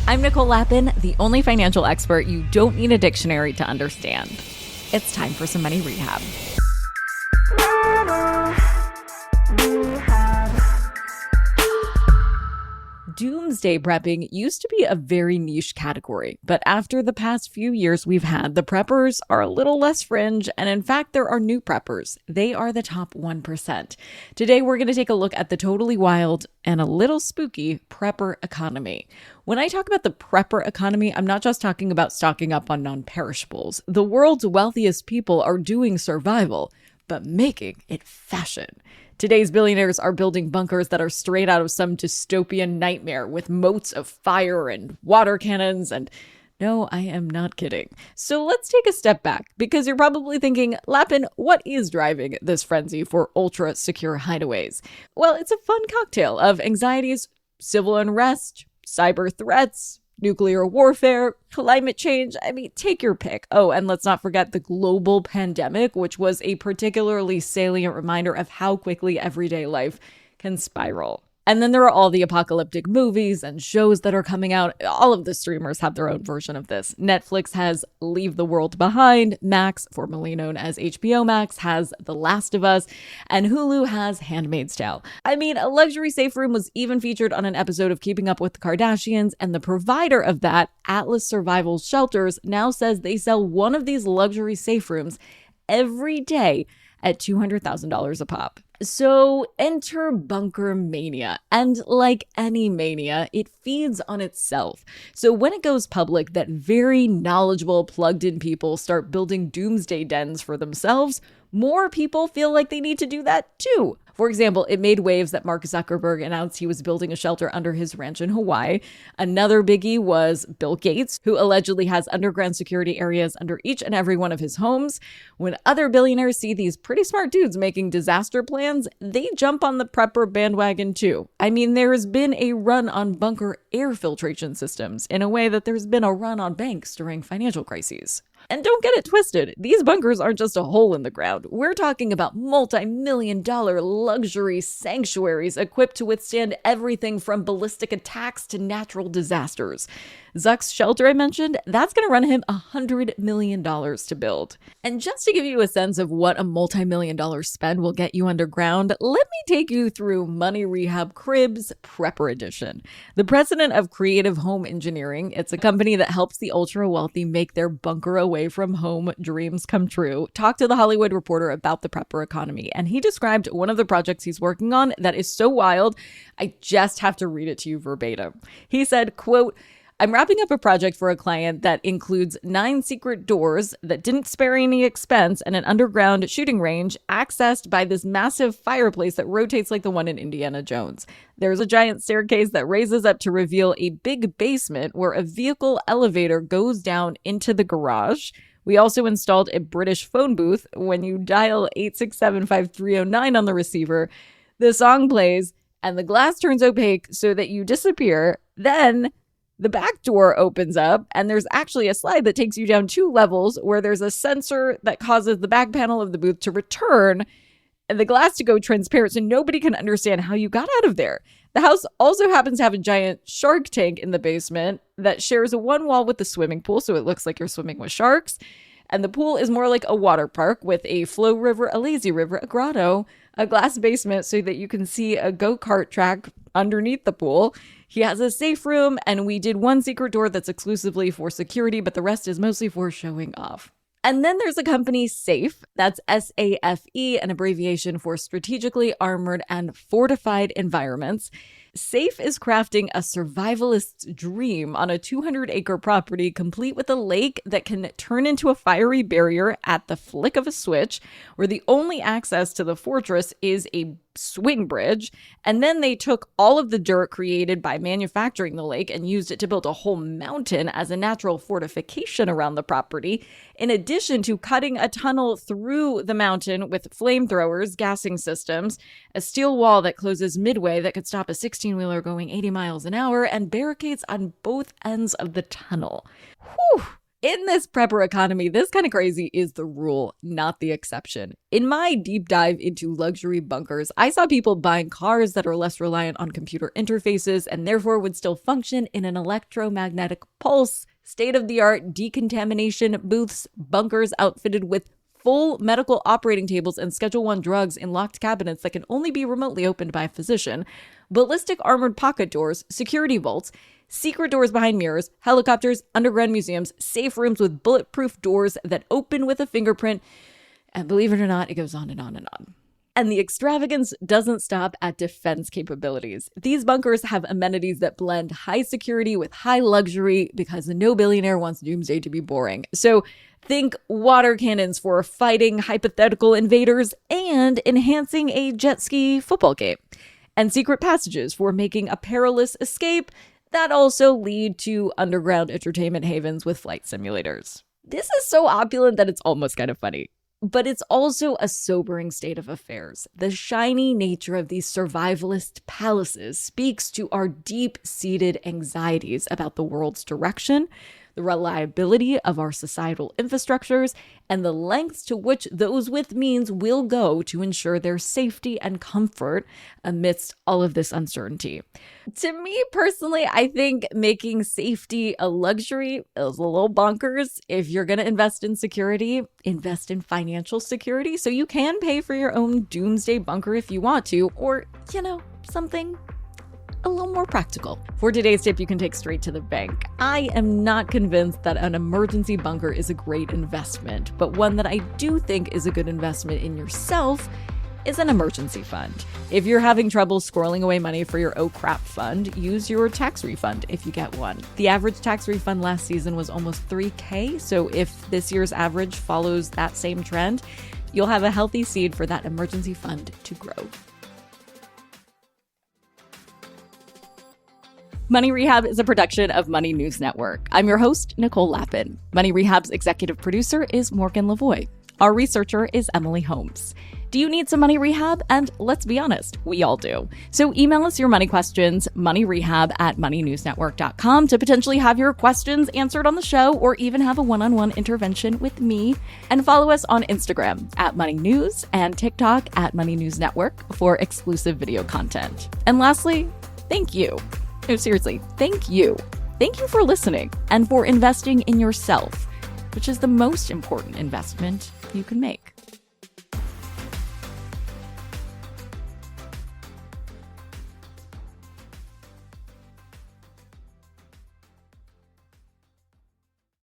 I'm Nicole Lappin, the only financial expert you don't need a dictionary to understand. It's time for some money rehab. Doomsday prepping used to be a very niche category, but after the past few years we've had, the preppers are a little less fringe, and in fact, there are new preppers. They are the top 1%. Today, we're going to take a look at the totally wild and a little spooky prepper economy. When I talk about the prepper economy, I'm not just talking about stocking up on non-perishables. The world's wealthiest people are doing survival, but making it fashion. Today's billionaires are building bunkers that are straight out of some dystopian nightmare with moats of fire and water cannons and... No, I am not kidding. So let's take a step back, because you're probably thinking, Lappin, what is driving this frenzy for ultra-secure hideaways? Well, it's a fun cocktail of anxieties, civil unrest, cyber threats, nuclear warfare, climate change. I mean, take your pick. Oh, and let's not forget the global pandemic, which was a particularly salient reminder of how quickly everyday life can spiral. And then there are all the apocalyptic movies and shows that are coming out. All of the streamers have their own version of this. Netflix has Leave the World Behind. Max, formerly known as HBO Max, has The Last of Us. And Hulu has Handmaid's Tale. I mean, a luxury safe room was even featured on an episode of Keeping Up with the Kardashians. And the provider of that, Atlas Survival Shelters, now says they sell one of these luxury safe rooms every day at $200,000 a pop. So enter bunker mania, and like any mania, it feeds on itself. So when it goes public that very knowledgeable, plugged-in people start building doomsday dens for themselves, more people feel like they need to do that too. For example, it made waves that Mark Zuckerberg announced he was building a shelter under his ranch in Hawaii. Another biggie was Bill Gates, who allegedly has underground security areas under each and every one of his homes. When other billionaires see these pretty smart dudes making disaster plans, they jump on the prepper bandwagon too. I mean, there has been a run on bunker air filtration systems in a way that there's been a run on banks during financial crises. And don't get it twisted, these bunkers aren't just a hole in the ground. We're talking about multi-million-dollar luxury sanctuaries equipped to withstand everything from ballistic attacks to natural disasters. Zuck's shelter I mentioned, that's going to run him $100 million to build. And just to give you a sense of what a multi-million-dollar spend will get you underground, let me take you through Money Rehab Cribs Prepper Edition. The president of Creative Home Engineering, it's a company that helps the ultra-wealthy make their bunker away from home dreams come true, talked to The Hollywood Reporter about the prepper economy. And he described one of the projects he's working on that is so wild, I just have to read it to you verbatim. He said, quote, "I'm wrapping up a project for a client that includes 9 secret doors that didn't spare any expense and an underground shooting range accessed by this massive fireplace that rotates like the one in Indiana Jones. There's a giant staircase that raises up to reveal a big basement where a vehicle elevator goes down into the garage. We also installed a British phone booth. When you dial 867-5309 on the receiver, the song plays and the glass turns opaque so that you disappear. Then the back door opens up, and there's actually a slide that takes you down 2 levels where there's a sensor that causes the back panel of the booth to return and the glass to go transparent so nobody can understand how you got out of there. The house also happens to have a giant shark tank in the basement that shares one wall with the swimming pool, so it looks like you're swimming with sharks. And the pool is more like a water park with a flow river, a lazy river, a grotto, a glass basement so that you can see a go-kart track underneath the pool. He has a safe room, and we did 1 secret door that's exclusively for security, but the rest is mostly for showing off. And then there's a company, SAFE, that's SAFE, an abbreviation for Strategically Armored and Fortified Environments. SAFE is crafting a survivalist's dream on a 200-acre property complete with a lake that can turn into a fiery barrier at the flick of a switch, where the only access to the fortress is a swing bridge. And then they took all of the dirt created by manufacturing the lake and used it to build a whole mountain as a natural fortification around the property, in addition to cutting a tunnel through the mountain with flamethrowers, gassing systems, a steel wall that closes midway that could stop a 16-wheeler going 80 miles an hour, and barricades on both ends of the tunnel. Whew! In this prepper economy, this kind of crazy is the rule, not the exception. In my deep dive into luxury bunkers, I saw people buying cars that are less reliant on computer interfaces and therefore would still function in an electromagnetic pulse, state-of-the-art decontamination booths, bunkers outfitted with full medical operating tables and Schedule I drugs in locked cabinets that can only be remotely opened by a physician, ballistic armored pocket doors, security vaults, secret doors behind mirrors, helicopters, underground museums, safe rooms with bulletproof doors that open with a fingerprint, and believe it or not, it goes on and on and on. And the extravagance doesn't stop at defense capabilities. These bunkers have amenities that blend high security with high luxury because no billionaire wants Doomsday to be boring. So think water cannons for fighting hypothetical invaders and enhancing a jet ski football game. And secret passages for making a perilous escape that also lead to underground entertainment havens with flight simulators. This is so opulent that it's almost kind of funny. But it's also a sobering state of affairs. The shiny nature of these survivalist palaces speaks to our deep-seated anxieties about the world's direction, the reliability of our societal infrastructures, and the lengths to which those with means will go to ensure their safety and comfort amidst all of this uncertainty. To me personally, I think making safety a luxury is a little bonkers. If you're going to invest in security, invest in financial security so you can pay for your own doomsday bunker if you want to, or, something a little more practical. For today's tip you can take straight to the bank. I am not convinced that an emergency bunker is a great investment, but one that I do think is a good investment in yourself is an emergency fund. If you're having trouble squirreling away money for your oh crap fund, use your tax refund if you get one. The average tax refund last season was almost $3,000, so if this year's average follows that same trend, you'll have a healthy seed for that emergency fund to grow. Money Rehab is a production of Money News Network. I'm your host, Nicole Lappin. Money Rehab's executive producer is Morgan Lavoie. Our researcher is Emily Holmes. Do you need some money rehab? And let's be honest, we all do. So email us your money questions, moneyrehab@moneynewsnetwork.com, to potentially have your questions answered on the show or even have a one-on-one intervention with me. And follow us on Instagram @moneynews and TikTok @moneynewsnetwork for exclusive video content. And lastly, thank you. No, seriously, thank you. Thank you for listening and for investing in yourself, which is the most important investment you can make.